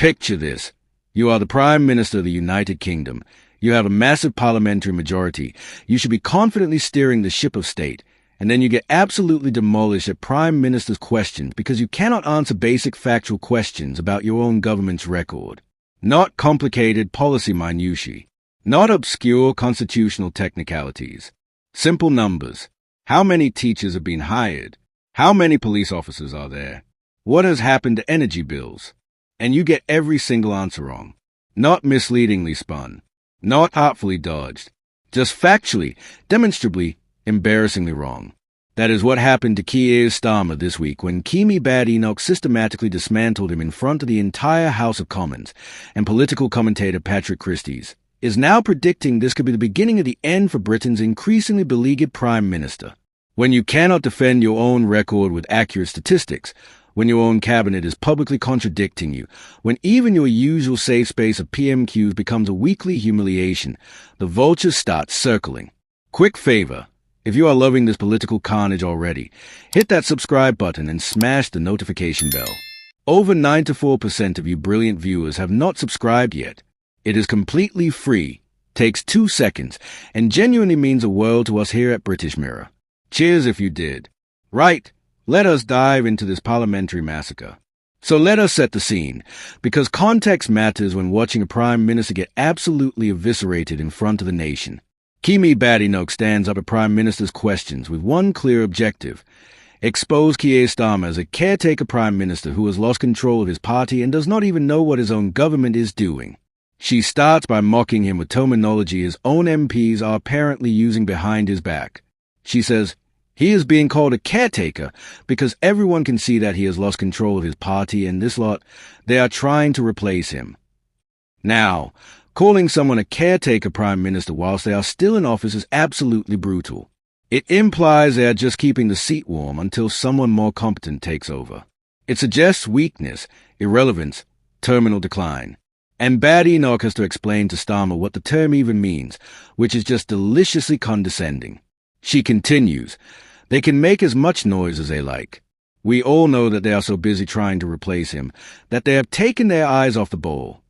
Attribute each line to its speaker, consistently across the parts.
Speaker 1: Picture this. You are the Prime Minister of the United Kingdom. You have a massive parliamentary majority. You should be confidently steering the ship of state. And then you get absolutely demolished at Prime Minister's questions because you cannot answer basic factual questions about your own government's record. Not complicated policy minutiae. Not obscure constitutional technicalities. Simple numbers. How many teachers have been hired? How many police officers are there? What has happened to energy bills? And you get every single answer wrong. Not misleadingly spun. Not artfully dodged. Just factually, demonstrably, embarrassingly wrong. That is what happened to Keir Starmer this week when Kemi Badenoch systematically dismantled him in front of the entire House of Commons, and political commentator Patrick Christys is now predicting this could be the beginning of the end for Britain's increasingly beleaguered Prime Minister. When you cannot defend your own record with accurate statistics, when your own cabinet is publicly contradicting you, when even your usual safe space of PMQs becomes a weekly humiliation, the vultures start circling. Quick favor, if you are loving this political carnage already, hit that subscribe button and smash the notification bell. Over 94% of you brilliant viewers have not subscribed yet. It is completely free, takes 2 seconds, and genuinely means a world to us here at British Mirror. Cheers if you did. Right. Let us dive into this parliamentary massacre. So let us set the scene, because context matters when watching a Prime Minister get absolutely eviscerated in front of the nation. Kemi Badenoch stands up at Prime Minister's questions with one clear objective: expose Keir Starmer as a caretaker Prime Minister who has lost control of his party and does not even know what his own government is doing. She starts by mocking him with terminology his own MPs are apparently using behind his back. She says, he is being called a caretaker because everyone can see that he has lost control of his party and this lot, they are trying to replace him. Now, calling someone a caretaker Prime Minister whilst they are still in office is absolutely brutal. It implies they are just keeping the seat warm until someone more competent takes over. It suggests weakness, irrelevance, terminal decline. And Badenoch has to explain to Starmer what the term even means, which is just deliciously condescending. She continues, they can make as much noise as they like. We all know that they are so busy trying to replace him that they have taken their eyes off the ball.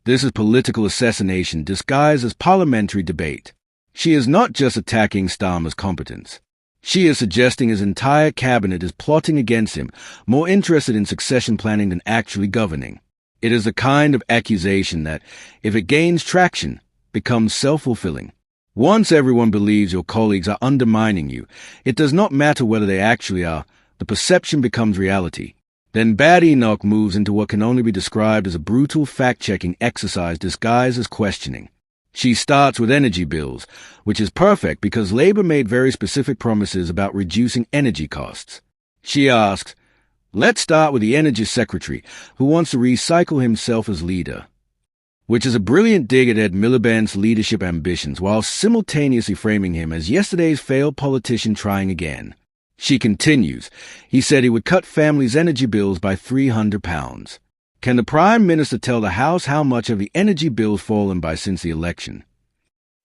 Speaker 1: This is political assassination disguised as parliamentary debate. She is not just attacking Starmer's competence. She is suggesting his entire cabinet is plotting against him, more interested in succession planning than actually governing. It is the kind of accusation that, if it gains traction, becomes self-fulfilling. Once everyone believes your colleagues are undermining you, it does not matter whether they actually are, the perception becomes reality. Then Badenoch moves into what can only be described as a brutal fact-checking exercise disguised as questioning. She starts with energy bills, which is perfect because Labour made very specific promises about reducing energy costs. She asks, let's start with the Energy Secretary, who wants to recycle himself as leader, which is a brilliant dig at Ed Miliband's leadership ambitions while simultaneously framing him as yesterday's failed politician trying again. She continues, he said he would cut families' energy bills by £300. Can the Prime Minister tell the House how much of the energy bills fallen by since the election?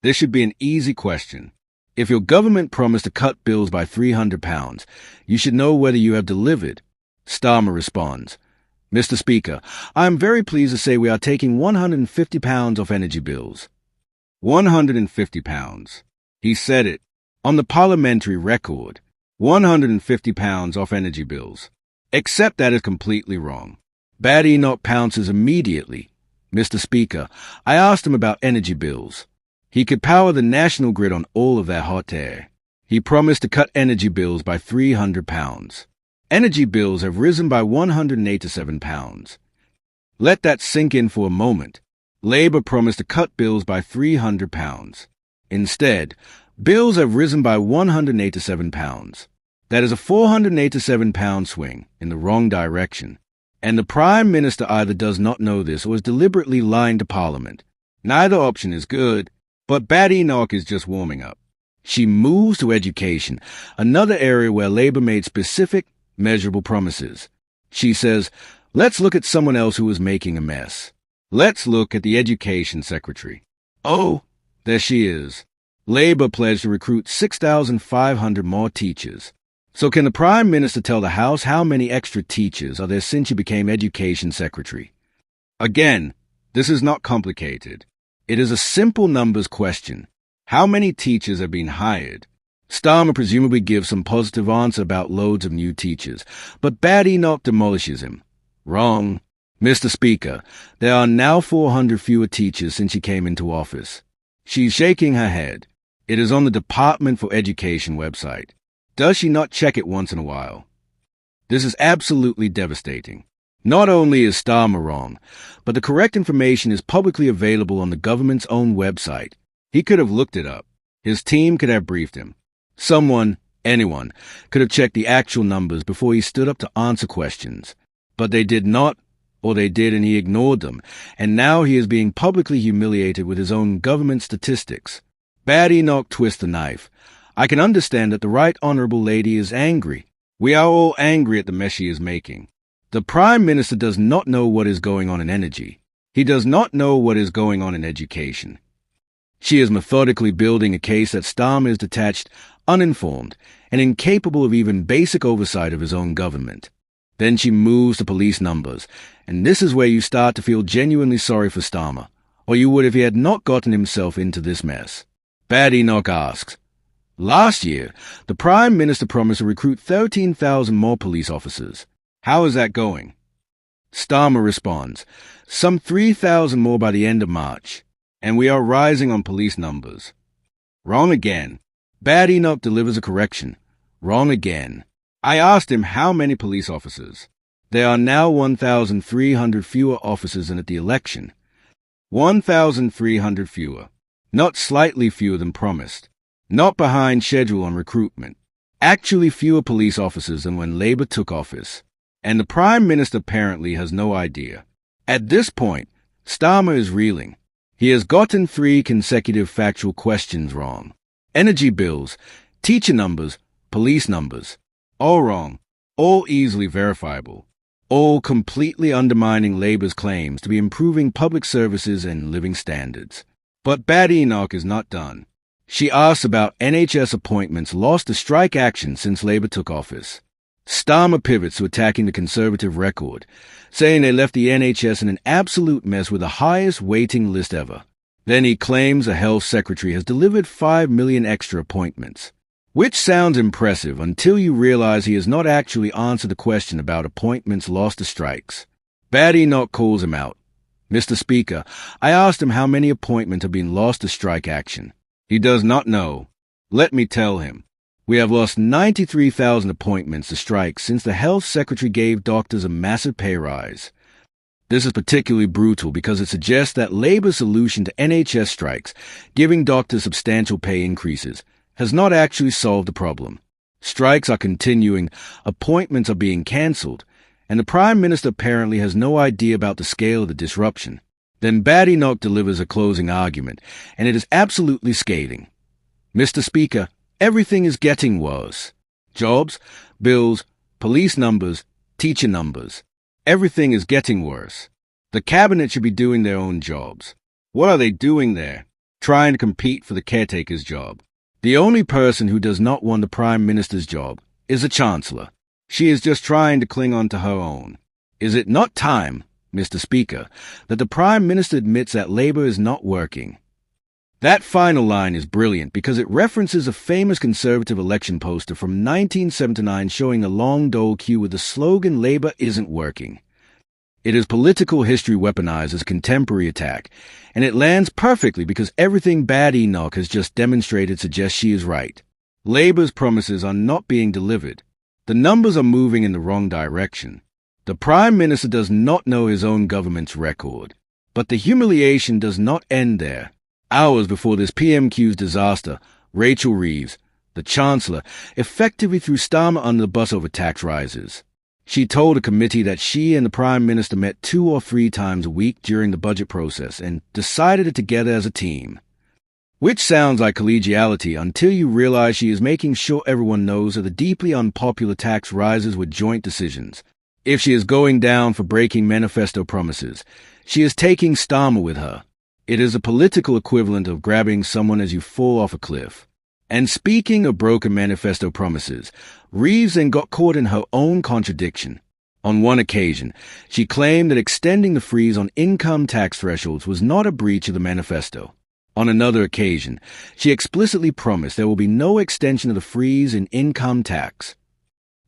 Speaker 1: This should be an easy question. If your government promised to cut bills by £300, you should know whether you have delivered. Starmer responds, Mr. Speaker, I am very pleased to say we are taking £150 off energy bills. £150. He said it. On the parliamentary record, £150 off energy bills. Except that is completely wrong. Badenoch pounces immediately. Mr. Speaker, I asked him about energy bills. He could power the national grid on all of that hot air. He promised to cut energy bills by £300. Energy bills have risen by £187. Let that sink in for a moment. Labour promised to cut bills by £300. Instead, bills have risen by £187. That is a £487 swing in the wrong direction. And the Prime Minister either does not know this or is deliberately lying to Parliament. Neither option is good, but Badenoch is just warming up. She moves to education, another area where Labour made specific, measurable promises. She says, let's look at someone else who is making a mess. Let's look at the Education Secretary. Oh, there she is. Labour pledged to recruit 6,500 more teachers. So can the Prime Minister tell the House how many extra teachers are there since she became Education Secretary? Again, this is not complicated. It is a simple numbers question. How many teachers have been hired? Starmer presumably gives some positive answer about loads of new teachers, but Badenoch demolishes him. Wrong. Mr. Speaker, there are now 400 fewer teachers since she came into office. She's shaking her head. It is on the Department for Education website. Does she not check it once in a while? This is absolutely devastating. Not only is Starmer wrong, but the correct information is publicly available on the government's own website. He could have looked it up. His team could have briefed him. Someone, anyone, could have checked the actual numbers before he stood up to answer questions. But they did not, or they did and he ignored them, and now he is being publicly humiliated with his own government statistics. Badenoch twists the knife. I can understand that the right honourable lady is angry. We are all angry at the mess she is making. The Prime Minister does not know what is going on in energy. He does not know what is going on in education. She is methodically building a case that Starmer is detached, uninformed, and incapable of even basic oversight of his own government. Then she moves to police numbers, and this is where you start to feel genuinely sorry for Starmer, or you would if he had not gotten himself into this mess. Badenoch asks, last year, the Prime Minister promised to recruit 13,000 more police officers. How is that going? Starmer responds, some 3,000 more by the end of March, and we are rising on police numbers. Wrong again. Badenoch delivers a correction. Wrong again. I asked him how many police officers. There are now 1,300 fewer officers than at the election. 1,300 fewer. Not slightly fewer than promised. Not behind schedule on recruitment. Actually fewer police officers than when Labour took office. And the Prime Minister apparently has no idea. At this point, Starmer is reeling. He has gotten 3 consecutive factual questions wrong. Energy bills, teacher numbers, police numbers. All wrong, all easily verifiable, all completely undermining Labour's claims to be improving public services and living standards. But Badenoch is not done. She asks about NHS appointments lost to strike action since Labour took office. Starmer pivots to attacking the Conservative record, saying they left the NHS in an absolute mess with the highest waiting list ever. Then he claims a health secretary has delivered 5 million extra appointments. Which sounds impressive until you realize he has not actually answered the question about appointments lost to strikes. Badenoch calls him out. Mr. Speaker, I asked him how many appointments have been lost to strike action. He does not know. Let me tell him. We have lost 93,000 appointments to strikes since the health secretary gave doctors a massive pay rise. This is particularly brutal because it suggests that Labour's solution to NHS strikes, giving doctors substantial pay increases, has not actually solved the problem. Strikes are continuing, appointments are being cancelled, and the Prime Minister apparently has no idea about the scale of the disruption. Then Badenoch delivers a closing argument, and it is absolutely scathing. Mr. Speaker, everything is getting worse. Jobs, bills, police numbers, teacher numbers. Everything is getting worse. The Cabinet should be doing their own jobs. What are they doing there? Trying to compete for the caretaker's job. The only person who does not want the Prime Minister's job is the Chancellor. She is just trying to cling on to her own. Is it not time, Mr. Speaker, that the Prime Minister admits that Labour is not working? That final line is brilliant because it references a famous Conservative election poster from 1979 showing a long dole queue with the slogan Labour isn't working. It is political history weaponized as a contemporary attack, and it lands perfectly because everything Badenoch has just demonstrated suggests she is right. Labour's promises are not being delivered. The numbers are moving in the wrong direction. The Prime Minister does not know his own government's record. But the humiliation does not end there. Hours before this PMQs disaster, Rachel Reeves, the Chancellor, effectively threw Starmer under the bus over tax rises. She told a committee that she and the Prime Minister met 2 or 3 times a week during the budget process and decided it together as a team. Which sounds like collegiality until you realize she is making sure everyone knows that the deeply unpopular tax rises were joint decisions. If she is going down for breaking manifesto promises, she is taking Starmer with her. It is a political equivalent of grabbing someone as you fall off a cliff. And speaking of broken manifesto promises, Reeves then got caught in her own contradiction. On one occasion, she claimed that extending the freeze on income tax thresholds was not a breach of the manifesto. On another occasion, she explicitly promised there will be no extension of the freeze in income tax.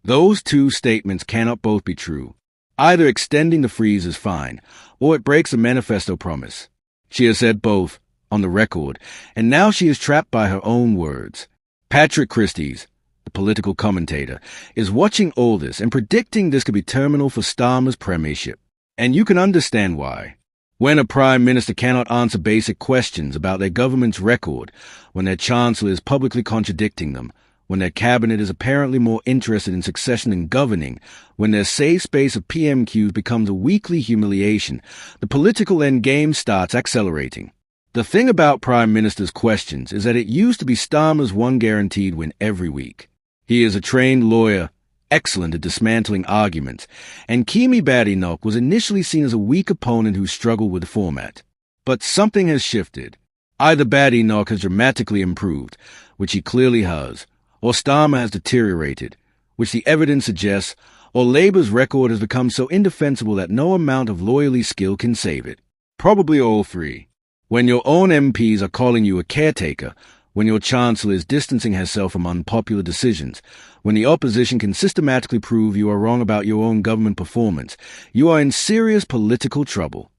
Speaker 1: Those two statements cannot both be true. Either extending the freeze is fine, or it breaks the manifesto promise. She has said both, on the record, and now she is trapped by her own words. Patrick Christys, the political commentator, is watching all this and predicting this could be terminal for Starmer's premiership. And you can understand why. When a prime minister cannot answer basic questions about their government's record, when their chancellor is publicly contradicting them, when their cabinet is apparently more interested in succession than governing, when their safe space of PMQs becomes a weekly humiliation, the political endgame starts accelerating. The thing about Prime Minister's questions is that it used to be Starmer's one guaranteed win every week. He is a trained lawyer, excellent at dismantling arguments, and Kemi Badenoch was initially seen as a weak opponent who struggled with the format. But something has shifted. Either Badenoch has dramatically improved, which he clearly has, or Starmer has deteriorated, which the evidence suggests, or Labour's record has become so indefensible that no amount of lawyerly skill can save it. Probably all three. When your own MPs are calling you a caretaker, when your Chancellor is distancing herself from unpopular decisions, when the opposition can systematically prove you are wrong about your own government performance, you are in serious political trouble.